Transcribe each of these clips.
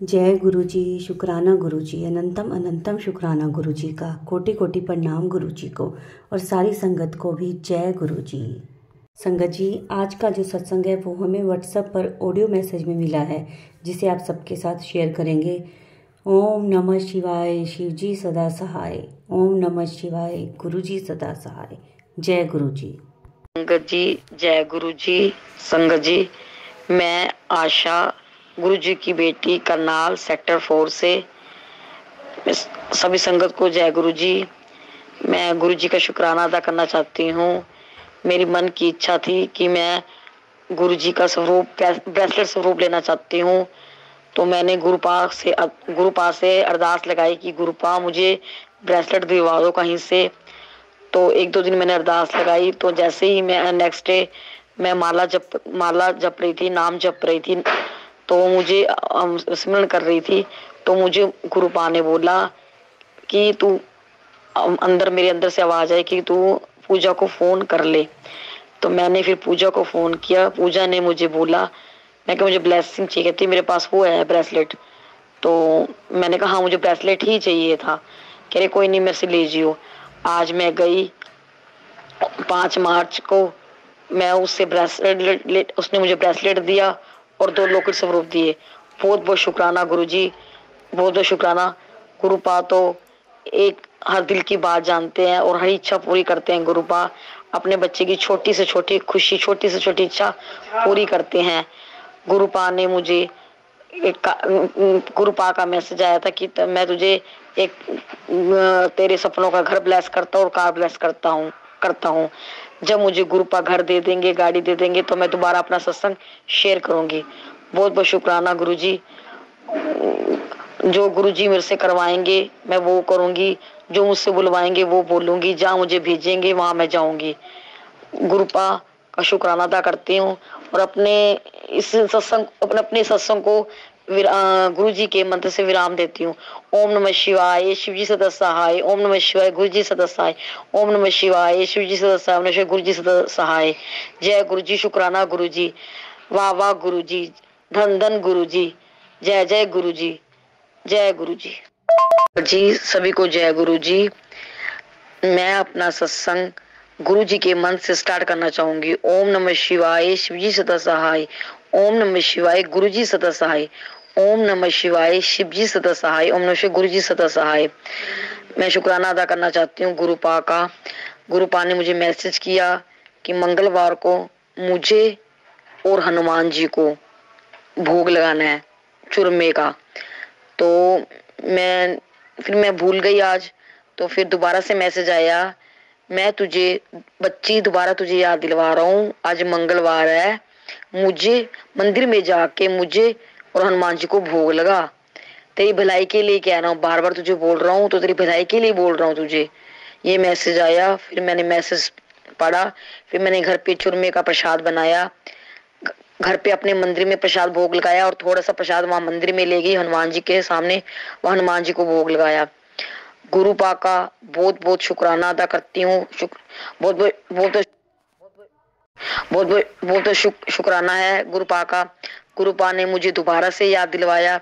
जय गुरु जी, शुक्राना गुरु जी, अनंतम अनंतम शुक्राना गुरु जी का, कोटि कोटि प्रणाम गुरु जी को और सारी संगत को भी जय गुरु जी। संगत जी, आज का जो सत्संग है वो हमें व्हाट्सएप पर ऑडियो मैसेज में मिला है, जिसे आप सबके साथ शेयर करेंगे। ओम नमः शिवाय, शिव जी सदा सहाय। ओम नमः शिवाय, गुरु जी सदा सहाय। जय गुरु जी। संगत जी, जय गुरु जी। संगत जी, मैं आशा गुरु जी की बेटी करनाल सेक्टर 4 से सभी संगत को जय गुरु जी। मैं गुरु जी का शुक्राना अदा करना चाहती हूँ। मेरी मन की इच्छा थी कि मैं गुरु जी का स्वरूप ब्रेसलेट स्वरूप लेना चाहती हूँ। तो मैंने गुरुपा से अरदास लगाई कि गुरुपा मुझे ब्रेसलेट दिलवा दो कहीं से। तो एक दो दिन मैंने अरदास लगाई, तो जैसे ही मैं नेक्स्ट डे मैं माला जप रही थी, नाम जप रही थी, तो मुझे स्मरण कर रही थी, तो मुझे गुरुपा ने बोला कि तू मेरे अंदर से आवाज आई कि तू पूजा को फोन कर ले। तो मैंने फिर पूजा को फोन किया। पूजा ने मुझे बोला, मैं कि मुझे ब्लेसिंग चाहिए थी, मेरे पास वो है ब्रेसलेट। तो मैंने कहा हाँ, मुझे ब्रेसलेट ही चाहिए था। कह रहे कोई नहीं, मेरे से ले जियो। आज मैं गई 5 मार्च को, मैं उससे ब्रेसलेट उसने मुझे ब्रेसलेट दिया और 2 लॉकेट स्वरूप दिए। बहुत बहुत शुक्राना गुरु जी, बहुत बहुत शुक्राना। गुरुपा तो एक हर दिल की बात जानते हैं और हर इच्छा पूरी करते हैं। गुरुपा अपने बच्चे की छोटी से छोटी खुशी, छोटी से छोटी इच्छा पूरी करते हैं। गुरुपा ने मुझे गुरुपा का मैसेज आया था कि मैं तुझे एक तेरे सपनों का घर ब्लेस करता हूँ और कार ब्लेस करता हूँ। जब मुझे गुरुपा घर दे देंगे, गाड़ी दे देंगे, तो मैं दोबारा अपना सत्संग शेयर करूंगी। बहुत बहुत शुक्राना गुरु जी। जो गुरु जी मेरे से करवाएंगे मैं वो करूंगी, जो मुझसे बुलवाएंगे वो बोलूंगी, जहाँ मुझे भेजेंगे वहां मैं जाऊंगी। गुरुपा का शुक्राना अदा करती हूँ और अपने सत्संग को गुरु जी के मंत्र से विराम देती हूँ। ओम नमः शिवाय, शिव जी सदा सहाय। ओम नमः शिवाय, गुरु जी सदा सहाय। ओम नमः शिवाय, शिव जी सदा सहाय। ओम नमः शिवाय, गुरु जी सदा सहाय। जय गुरु जी, शुक्राना गुरु जी। वाह वाह गुरु जी, धन धन गुरु जी। जय जय गुरु जी, जय गुरु जी। जी सभी को जय गुरु जी। मैं अपना सत्संग गुरु जी के मंत्र से स्टार्ट करना चाहूंगी। ओम नमः शिवाय, शिव जी सदा सहाय। ओम नमः शिवाय, गुरु जी सदा सहाय। ओम नमः शिवाय, शिव जी सदा सहाय। ओम नमः शिवाय, गुरु जी सदा सहाय। मैं शुक्राना अदा करना चाहती हूँ गुरुपा का। गुरुपा ने मुझे मैसेज किया कि मंगलवार को मुझे और हनुमान जी को भोग लगाना है चूरमे का। तो मैं भूल गई आज। तो फिर दोबारा से मैसेज आया, मैं तुझे बच्ची दोबारा तुझे याद दिलवा रहा हूँ, आज मंगलवार है, मुझे मंदिर में जाके मुझे और हनुमान जी को भोग लगा। तेरी भलाई के लिए कह रहा हूँ, बार बार तुझे बोल रहा हूँ, तो तेरी भलाई के लिए बोल रहा हूँ तुझे। ये मैसेज आया। फिर मैंने मैसेज पढ़ा। फिर मैंने घर पे चूरमे का प्रसाद बनाया, घर पे अपने मंदिर में प्रसाद भोग लगाया और थोड़ा सा प्रसाद वहां मंदिर में ले गई हनुमान जी के सामने, वहां हनुमान जी को भोग लगाया। गुरुपा का बहुत बहुत शुक्राना अदा करती हूँ। बहुत बहुत बहुत बहुत बहुत शुक्राना है गुरुपा का। गुरुपा ने मुझे दोबारा से याद दिलवाया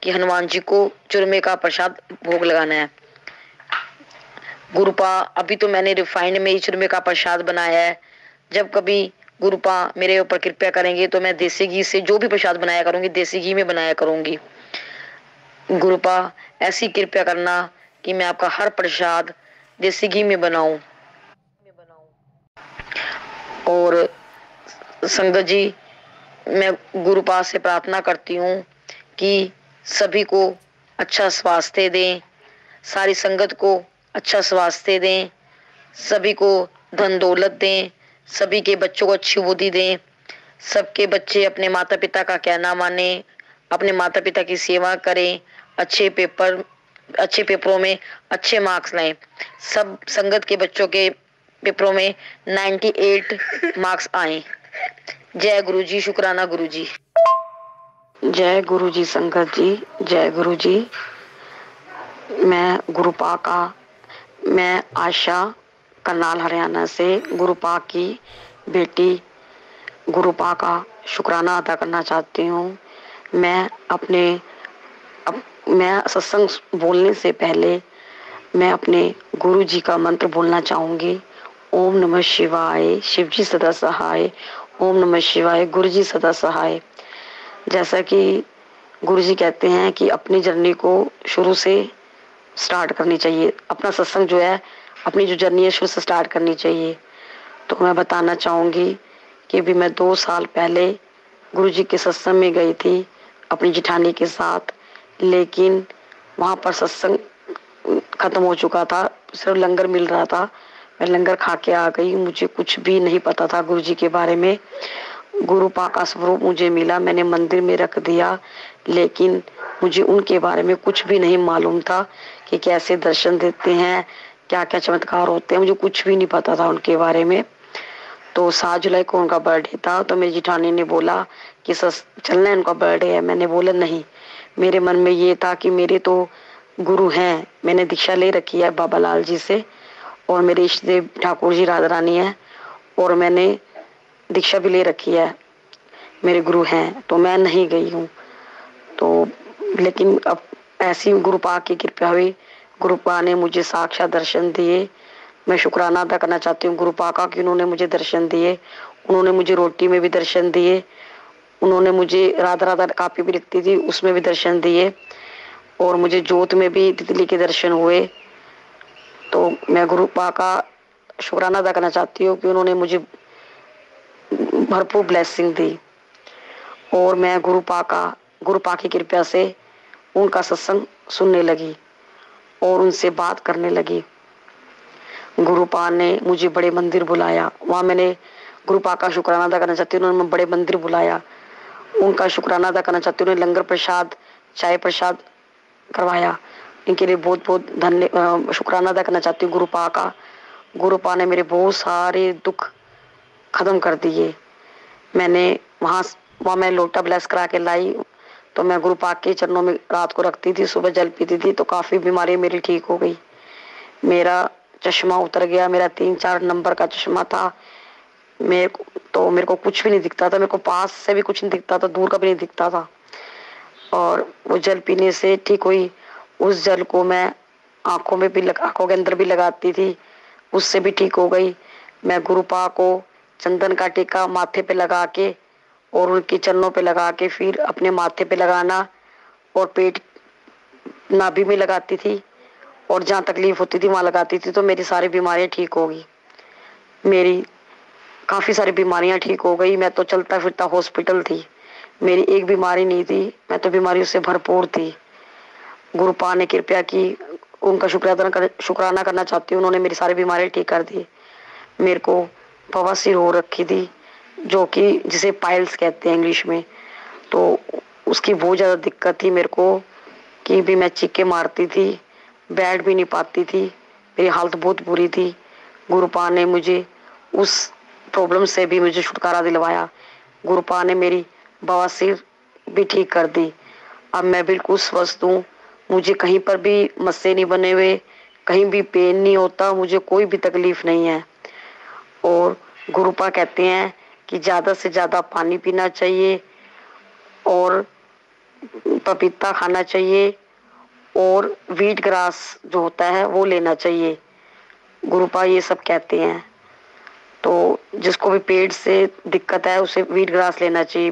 कि हनुमान जी को चूरमे का प्रसाद भोग लगाना है। गुरुपा, अभी तो मैंने रिफाइंड में ही चूरमे का प्रसाद बनाया है। जब कभी गुरुपा मेरे ऊपर कृपया करेंगे तो मैं देसी घी से जो भी प्रसाद बनाया करूंगी, देसी घी में बनाया करूंगी। गुरुपा ऐसी कृपया करना कि मैं आपका हर प्रसाद देसी घी में बनाऊं। और संगत जी, मैं गुरुपा से प्रार्थना करती हूँ कि सभी को अच्छा स्वास्थ्य दें, सारी संगत को अच्छा स्वास्थ्य दें, सभी को धन दौलत दें, सभी के बच्चों को अच्छी बुद्धि दें, सबके बच्चे अपने माता पिता का कहना माने, अपने माता पिता की सेवा करें, अच्छे पेपरों में अच्छे मार्क्स लाएं। सब संगत के बच्चों के पेपरों में 98 मार्क्स आए। जय गुरु जी, शुक्राना गुरु जी। जय गुरु जी संगत जी, जय गुरु जी। मैं आशा करनाल हरियाणा से गुरुपा की बेटी गुरुपा का शुक्राना अदा करना चाहती हूँ। मैं अपने अब मैं सत्संग बोलने से पहले मैं अपने गुरु जी का मंत्र बोलना चाहूंगी। ओम नमः शिवाय, शिव जी सदा सहाय। ओम नमः शिवाय, गुरु जी सदा सहाय। जैसा कि गुरु जी कहते हैं कि अपनी जर्नी को शुरू से स्टार्ट करनी चाहिए, अपना सत्संग जो है, अपनी जो जर्नी है शुरू से स्टार्ट करनी चाहिए। तो मैं बताना चाहूंगी कि भी मैं 2 साल पहले गुरु जी के सत्संग में गई थी अपनी जिठानी के साथ, लेकिन वहां पर सत्संग खत्म हो चुका था, सिर्फ लंगर मिल रहा था। मैं लंगर खा के आ गई, मुझे कुछ भी नहीं पता था गुरु जी के बारे में। गुरु पाक का स्वरूप मुझे मिला, मैंने मंदिर में रख दिया, लेकिन मुझे उनके बारे में कुछ भी नहीं मालूम था कि कैसे दर्शन देते हैं, क्या क्या चमत्कार होते हैं, मुझे कुछ भी नहीं पता था उनके बारे में। तो 7 जुलाई को उनका बर्थडे था, तो मेरी जिठानी ने बोला कि चलना है, उनका बर्थडे है। मैंने बोला नहीं, मेरे मन में ये था कि मेरे तो गुरु हैं, मैंने दीक्षा ले रखी है बाबा लाल जी से, और मेरे इष्ट देव ठाकुर जी राधा रानी है, और मैंने दीक्षा भी ले रखी है, मेरे गुरु हैं, तो मैं नहीं गई हूँ। तो लेकिन अब ऐसी गुरु पाक की कृपा हुई, गुरु पाक ने मुझे साक्षात दर्शन दिए। मैं शुक्राना अदा करना चाहती हूँ गुरु पाक का कि उन्होंने मुझे दर्शन दिए। उन्होंने मुझे रोटी में भी दर्शन दिए, उन्होंने मुझे राधा राधा कापी भी लिखती थी उसमें भी दर्शन दिए, और मुझे जोत में भी तितली के दर्शन हुए। तो मैं गुरु पाक का शुक्राना अदा करना चाहती हूँ कि उन्होंने मुझे भरपूर ब्लेसिंग दी, और मैं गुरु पाक की कृपा से उनका सत्संग सुनने लगी और उनसे बात करने लगी। गुरु पाक ने मुझे बड़े मंदिर बुलाया, वहां मैंने गुरु पाक का शुक्राना अदा करना चाहती हूँ, उन्होंने बड़े मंदिर बुलाया, उनका शुक्राना अदा करना चाहती हूँ। उन्होंने लंगर प्रसाद, चाय प्रसाद करवाया, इनके लिए बहुत बहुत शुक्राना अदा करना चाहती हूँ गुरु पाक का। गुरु पाक ने मेरे बहुत सारे दुख खत्म कर दिए। मैंने वहां मैं लोटा ब्लेस करा के लाई, तो मैं गुरु पाक के चरणों में रात को रखती थी, सुबह जल पीती थी, तो काफी बीमारी मेरी ठीक हो गई। मेरा चश्मा उतर गया, मेरा 3-4 नंबर का चश्मा था, मेरे को कुछ भी नहीं दिखता था, मेरे को पास से भी कुछ नहीं दिखता था, दूर का भी नहीं दिखता था, और वो जल पीने से ठीक हुई। उस जल को मैं आंखों के अंदर भी लगाती थी, उससे भी ठीक हो गई। मैं गुरु पाक को चंदन का टीका माथे पे लगा के और उनके चरणों पे लगा के फिर अपने माथे पे लगाना, और पेट नाभि में लगाती थी, और जहाँ तकलीफ होती थी वहां लगाती थी, तो मेरी सारी बीमारियां ठीक हो गई। मेरी काफी सारी बीमारियां ठीक हो गई। मैं तो चलता फिरता हॉस्पिटल थी, मेरी एक बीमारी नहीं थी, मैं तो बीमारियों से भरपूर थी। गुरु पाक ने कृपया की, उनका शुक्राना करना चाहती हूँ, उन्होंने मेरी सारी बीमारियां ठीक कर दी। मेरे को बवासीर हो रखी थी, जो कि जिसे पाइल्स कहते हैं इंग्लिश में, तो उसकी बहुत ज़्यादा दिक्कत थी मेरे को, कि भी मैं चीखे मारती थी, बैठ भी नहीं पाती थी, मेरी हालत बहुत बुरी थी। गुरु पाक ने मुझे उस प्रॉब्लम से भी मुझे छुटकारा दिलवाया। गुरु पाक ने मेरी बवासीर भी ठीक कर दी। अब मैं बिल्कुल स्वस्थ हूँ, मुझे कहीं पर भी मस्से नहीं बने हुए, कहीं भी पेन नहीं होता, मुझे कोई भी तकलीफ नहीं है। और गुरु पाक कहते हैं कि ज़्यादा से ज़्यादा पानी पीना चाहिए, और पपीता खाना चाहिए, और व्हीट ग्रास जो होता है वो लेना चाहिए। गुरु पाक ये सब कहते हैं। तो जिसको भी पेट से दिक्कत है उसे व्हीट ग्रास लेना चाहिए,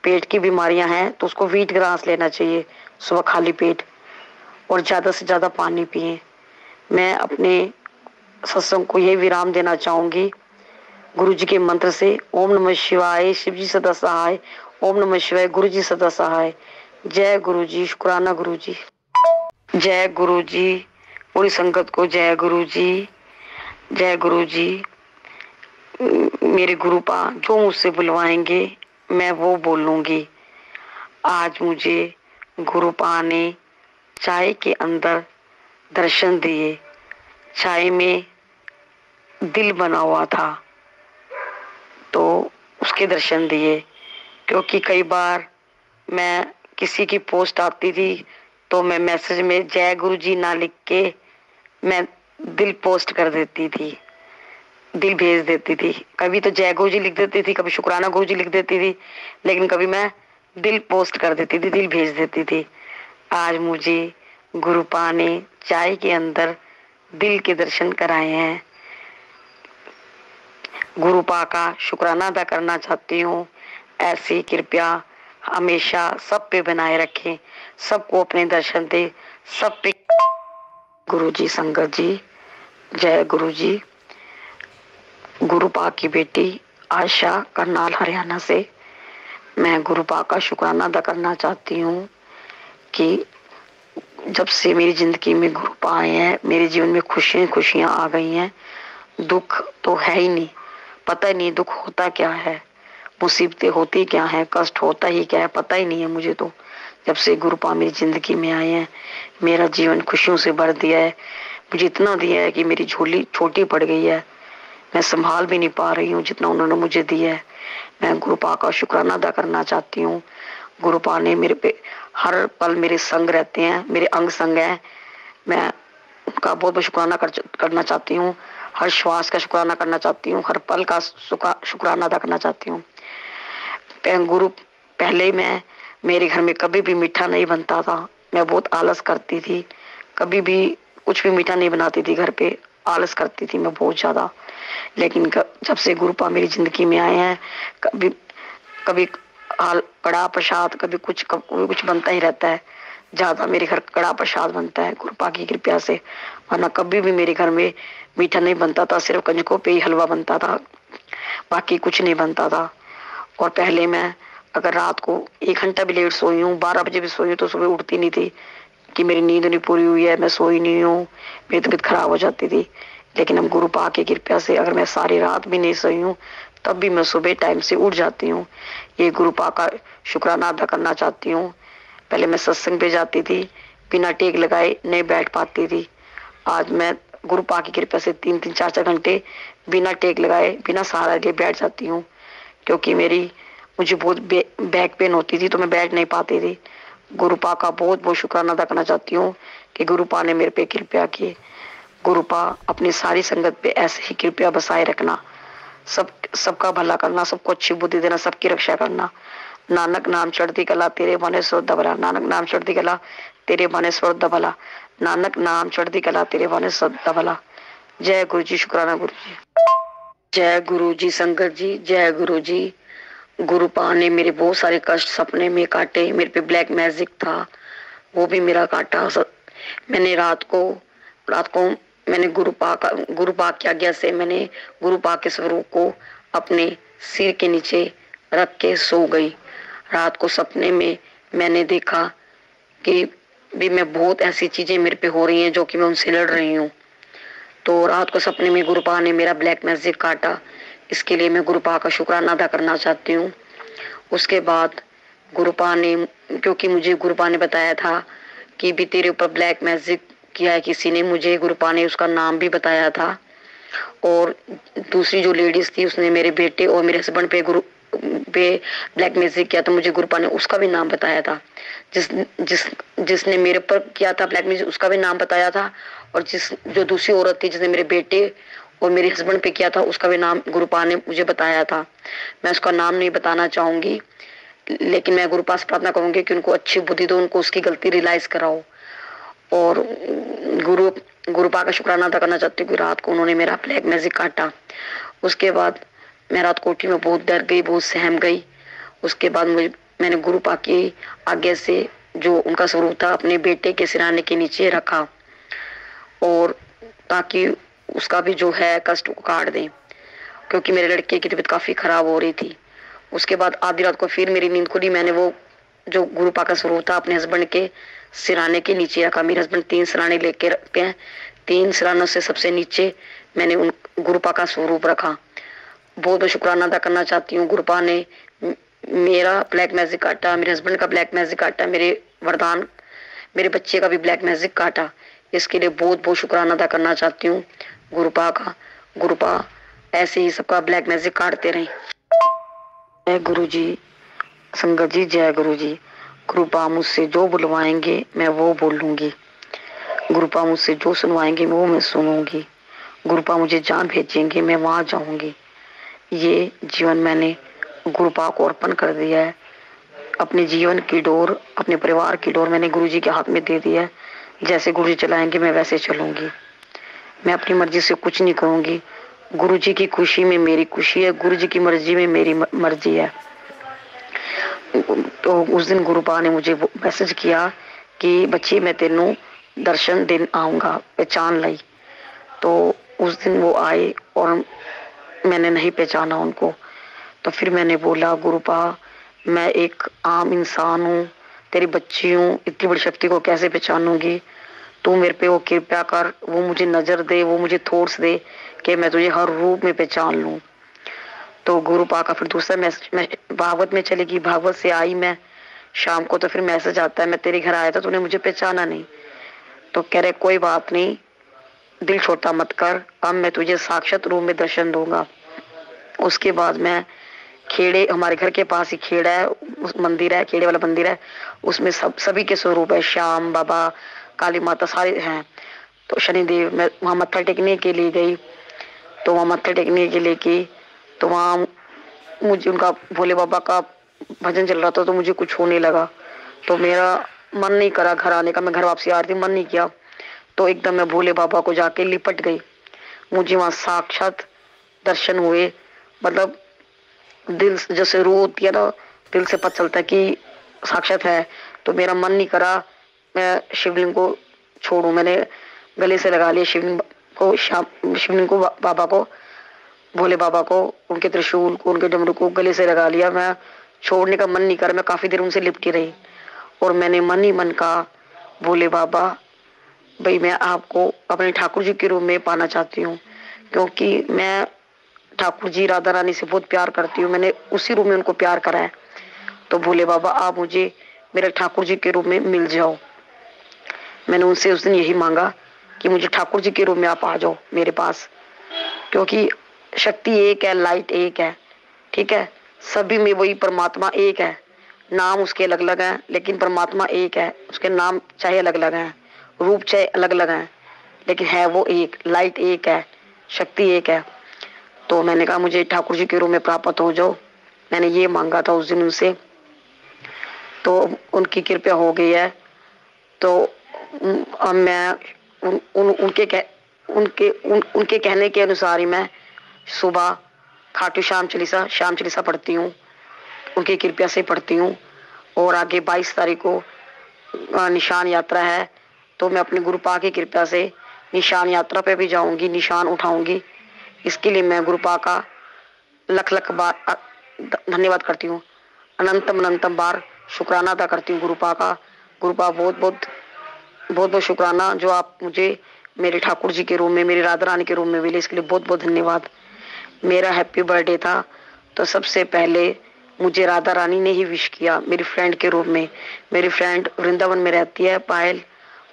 पेट की बीमारियां हैं तो उसको व्हीट ग्रास लेना चाहिए सुबह खाली पेट, और ज़्यादा से ज़्यादा पानी पिए। मैं अपने सत्संग को यही विराम देना चाहूंगी गुरु जी के मंत्र से। ओम नमः शिवाय, शिव जी सदा सहाय। ओम नमः शिवाय, गुरु जी सदा सहाय। जय गुरु जी, शुक्राना गुरु जी। जय गुरु जी, पूरी संगत को जय गुरु जी, जय गुरु जी। मेरे गुरु पाक जो मुझसे बुलवाएंगे मैं वो बोलूंगी। आज मुझे गुरु पाक ने चाय के अंदर दर्शन दिए, चाय में दिल बना हुआ था, तो उसके दर्शन दिए। क्योंकि कई बार मैं किसी की पोस्ट आती थी तो मैं मैसेज में जय गुरु जी ना लिख के मैं दिल पोस्ट कर देती थी, दिल भेज देती थी। कभी तो जय गुरु जी लिख देती थी, कभी शुक्राना गुरु जी लिख देती थी, लेकिन कभी मैं दिल पोस्ट कर देती थी, दिल भेज देती थी। आज मुझे गुरुपा ने चाय के अंदर दिल के दर्शन कराए हैं। गुरुपा का शुक्राना अदा करना चाहती हूँ। ऐसी कृपया हमेशा सब पे बनाए रखें, सबको अपने दर्शन दे, सब पे। गुरु जी, संगत जी, जय गुरु जी। गुरुपा की बेटी आशा, करनाल हरियाणा से मैं गुरुपा का शुक्राना अदा करना चाहती हूँ कि जब से मेरी जिंदगी में गुरुपा आए हैं, मेरे जीवन में खुशियां खुशियां आ गई हैं। दुख तो है ही नहीं, पता ही नहीं दुख होता क्या है, मुसीबतें होती क्या है, कष्ट होता ही क्या है, पता ही नहीं है मुझे तो। जब से गुरुपा मेरी जिंदगी में आए हैं, मेरा जीवन खुशियों से भर दिया है। मुझे इतना दिया है कि मेरी झोली छोटी पड़ गई है, मैं संभाल भी नहीं पा रही हूँ जितना उन्होंने मुझे दिया है। मैं गुरुपा का शुक्राना अदा करना चाहती हूँ। गुरुपा ने मेरे पे हर पल मेरे संग रहते हैं, मेरे अंग संग हैं। मैं उनका बहुत बहुत शुक्राना करना चाहती हूँ। हर श्वास का शुक्राना करना चाहती हूँ, हर पल का शुक्राना अदा करना चाहती हूँ। गुरु पहले मैं मेरे घर में कभी भी मीठा नहीं बनता था, मैं बहुत आलस करती थी, कभी भी कुछ भी मीठा नहीं बनाती थी घर पे, आलस करती थी मैं बहुत ज्यादा। लेकिन जब से गुरुपा मेरी जिंदगी में आए हैं, कभी कभी कड़ा प्रसाद, कभी कुछ बनता ही रहता है। ज्यादा मेरे घर कड़ा प्रसाद बनता है गुरुपा की कृपया से, वरना कभी भी मेरे घर में मीठा नहीं बनता था। सिर्फ कंजकों पे ही हलवा बनता था, बाकी कुछ नहीं बनता था। और पहले मैं अगर रात को 1 घंटा भी लेट सोई हूँ, 12 बजे भी सोई हूँ, तो सुबह उठती नहीं थी कि मेरी नींद नहीं पूरी हुई है, मैं सोई नहीं हूँ, मेरी तबीयत खराब हो जाती थी। लेकिन अब गुरुपा की कृपया से अगर मैं सारी रात भी नहीं सोई हूँ, तब भी मैं सुबह टाइम से उठ जाती हूँ। ये गुरुपा का शुक्राना अदा करना चाहती हूँ। पहले मैं सत्संग पे जाती थी, बिना टेक लगाए नहीं बैठ पाती थी। आज मैं गुरुपा की कृपया से 3-3, 4-4 घंटे बिना टेक लगाए, बिना सहारा लिए बैठ जाती हूँ। क्योंकि मुझे बहुत बैक पेन होती थी, तो मैं बैठ नहीं पाती थी। गुरुपा का बहुत बहुत शुक्राना अदा करना चाहती हूँ कि गुरुपा ने मेरे पे कृपया की। गुरुपा अपनी सारी संगत पे ऐसे ही कृपया बसाए रखना, सबका भला करना, सबको अच्छी बुद्धि देना, सबकी रक्षा करना। नानक नाम चढ़ती कला तेरे बने स्वर्द भला, नानक नाम चढ़ती कला तेरे बने स्वर्द भला, नानक नाम चढ़ती कला तेरे बने स्वर्द भला। जय गुरु जी, शुक्राना गुरु जी। जय गुरु जी, संगत जी, जय गुरु जी। गुरुपा ने मेरे बहुत सारे कष्ट सपने में काटे। मेरे पे ब्लैक मैजिक था, वो भी मेरा काटा। मैंने रात को मैंने गुरुपा की आज्ञा से मैंने गुरुपा के स्वरूप को अपने सिर के नीचे रख के सो गई। रात को सपने में मैंने देखा कि भी मैं बहुत ऐसी चीजें मेरे पे हो रही हैं जो कि मैं उनसे लड़ रही हूँ। तो रात को सपने में गुरुपा ने मेरा ब्लैक मैजिक काटा। इसके लिए मैं गुरुपा का शुक्राना अदा करना चाहती हूँ। उसके बाद गुरुपा ने, क्योंकि मुझे गुरुपा ने बताया था कि भी तेरे ऊपर ब्लैक मैजिक किया है किसी ने, मुझे गुरुपा ने उसका नाम भी बताया था। और दूसरी जो लेडीज थी उसने मेरे बेटे और मेरे हस्बैंड पे ब्लैक मैजिक किया, तो मुझे गुरुपा ने उसका भी नाम बताया था। जिसने मेरे पर किया था ब्लैक मैजिक, उसका भी नाम बताया था। और जो दूसरी औरत थी जिसने मेरे बेटे और मेरे हस्बैंड पे किया था, उसका भी नाम गुरुपा ने मुझे बताया था। मैं उसका नाम नहीं बताना चाहूंगी, लेकिन मैं गुरुपा से प्रार्थना करूंगी कि उनको अच्छी बुद्धि दो, उनको उसकी गलती रियलाइज कराओ। और गुरुपा का शुक्राना अदा करना चाहती हूँ कि रात को उन्होंने मेरा ब्लैक मैजिक काटा। उसके बाद मैं रात कोठी में बहुत डर गई, बहुत सहम गई। उसके बाद मैंने गुरुपा की आज्ञा से जो उनका स्वरूप था अपने बेटे के सिराने के नीचे रखा, और ताकि उसका भी जो है कष्ट को काट दें, क्योंकि मेरे लड़के की तबीयत काफी खराब हो रही थी। उसके बाद आधी रात को फिर मेरी नींद खुली। मैंने वो जो गुरुपा का स्वरूप था अपने हस्बैंड के सिराने के नीचे रखा। मेरे हस्बैंड 3 सिराने लेके रखते हैं, 3 सिरानों से सबसे नीचे मैंने उन गुरुपा का स्वरूप रखा। बहुत बहुत शुक्राना अदा करना चाहती हूँ। गुरुपा ने मेरा ब्लैक मैजिक काटा, मेरे हस्बैंड का ब्लैक मैजिक काटा, मेरे बच्चे का भी ब्लैक मैजिक काटा। इसके लिए बहुत बहुत शुक्राना अदा करना चाहती हूँ गुरुपा का। गुरुपा ऐसे ही सबका ब्लैक मैजिक काटते रहे। जय गुरु जी, संगत जी, जय गुरु जी। गुरुपा मुझसे जो बुलवाएंगे मैं वो बोलूंगी, गुरुपा मुझसे जो सुनवाएंगे वो मैं सुनूंगी, गुरुपा मुझे जहाँ भेजेंगे मैं वहां जाऊंगी। ये जीवन मैंने गुरुपा को अर्पण कर दिया है। अपने जीवन की डोर, अपने परिवार की डोर मैंने गुरुजी के हाथ में दे दी है। जैसे गुरुजी चलाएंगे मैं वैसे चलूंगी। मैं अपनी मर्जी से कुछ नहीं करूंगी। गुरुजी की खुशी में मेरी खुशी है, गुरुजी की मर्जी में मेरी मर्जी है। तो उस दिन गुरुपा ने मुझे मैसेज किया कि बच्ची मैं तेनू दर्शन दिन आऊंगा, पहचान लाई। तो उस दिन वो आए और मैंने नहीं पहचाना उनको। तो फिर मैंने बोला गुरुपा मैं एक आम इंसान हूँ, तेरी बच्ची हूँ, इतनी बड़ी शक्ति को कैसे पहचानूंगी। तू मेरे पे वो कृपया कर, वो मुझे नजर दे, वो मुझे थॉट्स दे कि मैं तुझे हर रूप में पहचान लूं। तो गुरुपा का फिर दूसरा मैसेज, मैं भागवत में चली गई, भागवत से आई मैं शाम को, तो फिर मैसेज आता है मैं तेरे घर आया था तूने मुझे पहचाना नहीं। तो कह रहे कोई बात नहीं, दिल छोटा मत कर, अब मैं तुझे साक्षात रूप में दर्शन दूंगा। उसके बाद मैं खेड़े, हमारे घर के पास ही खेड़ा है, उस मंदिर है, खेड़े वाला मंदिर है, उसमें सभी के स्वरूप है, श्याम बाबा, काली माता सारे हैं। तो शनिदेव, मैं वहां मत्था टेकने के लिए गई। तो वहां मत्था टेकने के लिए की, तो वहां मुझे उनका भोले बाबा का भजन चल रहा था, तो मुझे कुछ होने लगा। तो मेरा मन नहीं करा घर आने का, मैं घर वापसी आ रही थी, मन नहीं किया। तो एकदम मैं भोले बाबा को जाके लिपट गई। मुझे वहां साक्षात दर्शन हुए। मतलब दिल जैसे रूह होती है ना, दिल से पता चलता है कि साक्षात है। तो मेरा मन नहीं करा मैं शिवलिंग को छोड़ू। मैंने गले से लगा लिया शिवलिंग को, शिवलिंग को, बाबा को, भोले बाबा को, उनके त्रिशूल को, उनके डमरू को गले से लगा लिया। मैं छोड़ने का मन नहीं करा, मैं काफी देर उनसे लिपटी रही। और मैंने मन ही मन कहा भोले बाबा भाई मैं आपको अपने ठाकुर जी के रूप में पाना चाहती हूँ, क्योंकि मैं ठाकुर जी राधा रानी से बहुत प्यार करती हूँ, मैंने उसी रूप में उनको प्यार करा है। तो भोले बाबा आप मुझे मेरे ठाकुर जी के रूप में मिल जाओ। मैंने उनसे उस दिन यही मांगा कि मुझे ठाकुर जी के रूप में आप आ जाओ मेरे पास, क्योंकि शक्ति एक है, लाइट एक है, ठीक है, सभी में वही परमात्मा एक है। नाम उसके अलग अलग हैं, लेकिन परमात्मा एक है। उसके नाम चाहे अलग अलग हैं, रूप चाहे अलग अलग हैं, लेकिन है वो एक, लाइट एक है, शक्ति एक है। तो मैंने कहा मुझे ठाकुर जी के रूप में प्राप्त हो जाओ। मैंने ये मांगा था उस दिन उनसे, तो उनकी कृपा हो गई है। तो अब मैं उनके कहने के अनुसार ही मैं सुबह खाटू श्याम चालीसा पढ़ती हूँ, उनकी कृपया से पढ़ती हूँ। और आगे 22 तारीख को निशान यात्रा है, तो मैं अपने गुरुपा की कृपया से निशान यात्रा पे भी जाऊंगी, निशान उठाऊंगी। इसके लिए मैं गुरुपा का लख लख बार धन्यवाद करती हूँ, अनंतम अनंतम बार शुक्राना अदा करती हूँ गुरुपा का। गुरुपा बहुत बहुत बहुत बहुत शुक्राना, जो आप मुझे मेरे ठाकुर जी के रूप में, मेरी राधा रानी के रूप में मिले, इसके लिए बहुत बहुत धन्यवाद। मेरा हैप्पी बर्थडे था, तो सबसे पहले मुझे राधा रानी ने ही विश किया मेरी फ्रेंड के रूप में। मेरी फ्रेंड वृंदावन में रहती है पायल,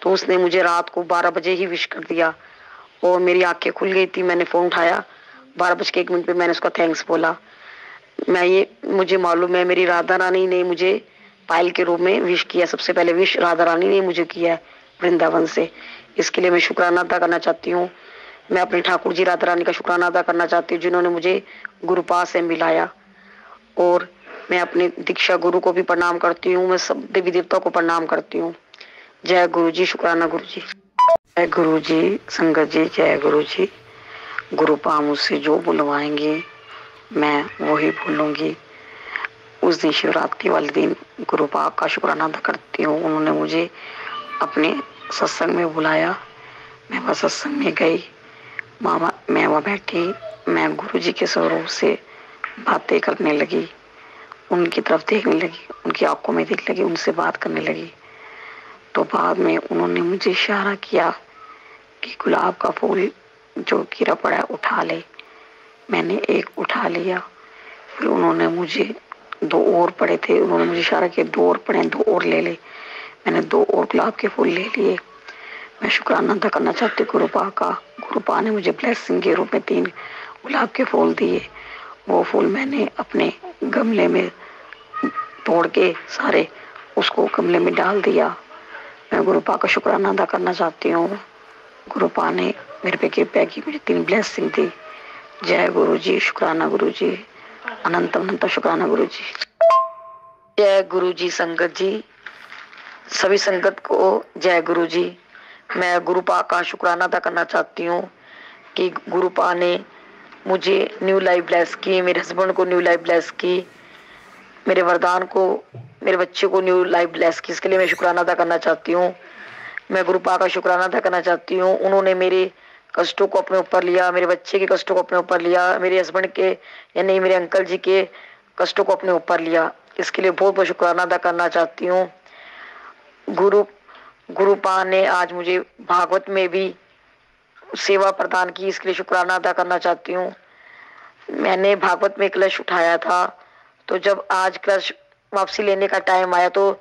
तो उसने मुझे रात को 12 बजे ही विश कर दिया और मेरी आंखें खुल गई थी। मैंने फोन उठाया 12:01 पे, मैंने उसका थैंक्स बोला। मुझे मालूम है मेरी राधा रानी ने मुझे पायल के रूप में विश किया, सबसे पहले विश राधा रानी ने मुझे किया वृंदावन से। इसके लिए मैं शुक्राना अदा करना चाहती हूँ। मैं अपने ठाकुर जी राधा रानी का शुक्राना अदा करना चाहती हूँ, जिन्होंने मुझे गुरुपा से मिलाया। और मैं अपने दीक्षा गुरु को भी प्रणाम करती हूँ, मैं सब देवी देवता को प्रणाम करती हूँ। जय गुरु जी, शुक्राना गुरु जी। जय गुरु जी, संगत जी, जय गुरु जी। गुरुपा मुझसे जो बुलवाएंगे मैं वही बोलूंगी। उस दिन शिवरात्रि वाले दिन गुरुपा का शुक्राना अदा करती हूँ। उन्होंने मुझे अपने सत्संग में बुलाया, मैं वह सत्संग में गई। मामा मैं वहाँ बैठी, मैं गुरु जी के स्वरूप से बातें करने लगी, उनकी तरफ देखने लगी, उनकी आंखों में देख लगी, उनसे बात करने लगी। तो बाद में उन्होंने मुझे इशारा किया कि गुलाब का फूल जो गिरा पड़ा है उठा ले। मैंने एक उठा लिया। फिर उन्होंने मुझे 2 और पड़े थे, उन्होंने मुझे इशारा किया 2 और पड़े, 2 और ले ले। मैंने 2 और गुलाब के फूल ले लिए। मैं शुक्राना अदा करना चाहती गुरुपा का। गुरुपा ने मुझे ब्लेसिंग के रूप में 3 गुलाब के फूल दिए। वो फूल मैंने अपने गमले में तोड़ के सारे उसको गमले में डाल दिया। मैं गुरुपा का शुक्राना अदा करना चाहती हूँ। गुरुपा ने मेरे पे कृपया की, मुझे 3 ब्लेसिंग दी। जय गुरु जी, शुक्राना गुरु जी, अनंत अनंत शुक्राना गुरु जी। जय गुरु जी। संगत जी, सभी संगत को जय गुरु जी। मैं गुरुपा का शुक्राना अदा करना चाहती हूँ कि गुरुपा ने मुझे न्यू लाइफ ब्लेस की, मेरे हस्बैंड को न्यू लाइफ ब्लेस की, मेरे वरदान को, मेरे बच्चे को न्यू लाइफ ब्लेस की। इसके लिए मैं शुक्राना अदा करना चाहती हूँ। मैं गुरुपा का शुक्राना अदा करना चाहती हूँ। उन्होंने मेरे कष्टों को अपने ऊपर लिया, मेरे बच्चे के कष्टों को अपने ऊपर लिया, मेरे हस्बैंड के यानी मेरे अंकल जी के कष्टों को अपने ऊपर लिया। इसके लिए बहुत बहुत शुक्राना अदा करना चाहती हूँ। गुरुपा ने आज मुझे भागवत में भी सेवा प्रदान की, इसके लिए शुक्राना अदा करना चाहती हूँ। मैंने भागवत में कलश उठाया था, तो जब आज कलश वापसी लेने का टाइम आया तो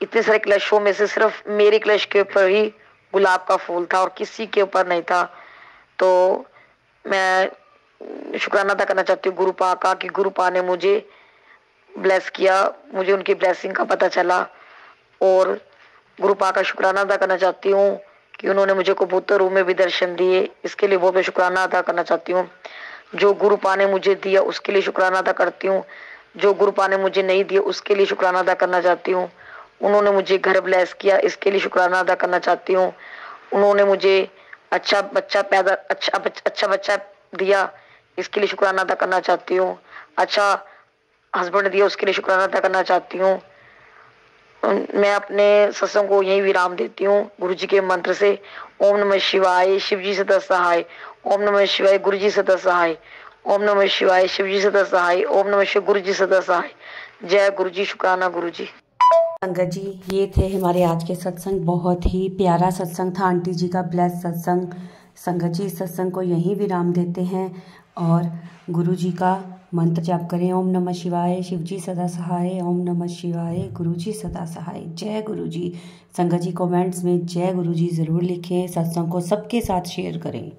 इतने सारे कलशों में से सिर्फ मेरे कलश के ऊपर ही गुलाब का फूल था और किसी के ऊपर नहीं था। तो मैं शुक्राना अदा करना चाहती हूँ गुरुपा का कि गुरुपा ने मुझे ब्लेस किया, मुझे उनकी ब्लेसिंग का पता चला। और गुरुपा का शुक्राना अदा करना चाहती हूँ कि उन्होंने मुझे कबूतर रूप में भी दर्शन दिए, इसके लिए बहुत शुक्राना अदा करना चाहती हूँ। जो गुरुपा ने मुझे दिया उसके लिए शुक्राना अदा करती हूँ, जो गुरुपा ने मुझे नहीं दिया उसके लिए शुक्राना अदा करना चाहती हूँ। उन्होंने मुझे घर ब्लेस किया, इसके लिए शुक्राना अदा करना चाहती हूँ। उन्होंने मुझे अच्छा बच्चा दिया, इसके लिए शुक्राना अदा करना चाहती हूँ। अच्छा हस्बैंड दिया, उसके लिए शुक्राना अदा करना चाहती हूँ। मैं अपने सत्संग को यही विराम देती हूँ गुरु जी के मंत्र से। ओम नमः शिवाय, शिव जी सदा सहाय। ओम नमः शिवाय, गुरु जी सदा सहाय। ओम नमः शिवाय, शिव जी सदा सहाय। ओम नमः शिव, गुरु जी सदा सहाय। जय गुरु जी। शुक्राना गुरु जी। संगत जी, ये थे हमारे आज के सत्संग। बहुत ही प्यारा सत्संग था, आंटी जी का ब्लेस सत्संग। संगत जी, सत्संग को यहीं विराम देते हैं और गुरु जी का मंत्र जाप करें। ओम नमः शिवाय, शिव जी सदा सहाय। ओम नमः शिवाय, गुरु जी सदा सहाय। जय गुरु जी। संगत जी कमेंट्स में जय गुरु जी ज़रूर लिखें। सत्संग को सबके साथ शेयर करें।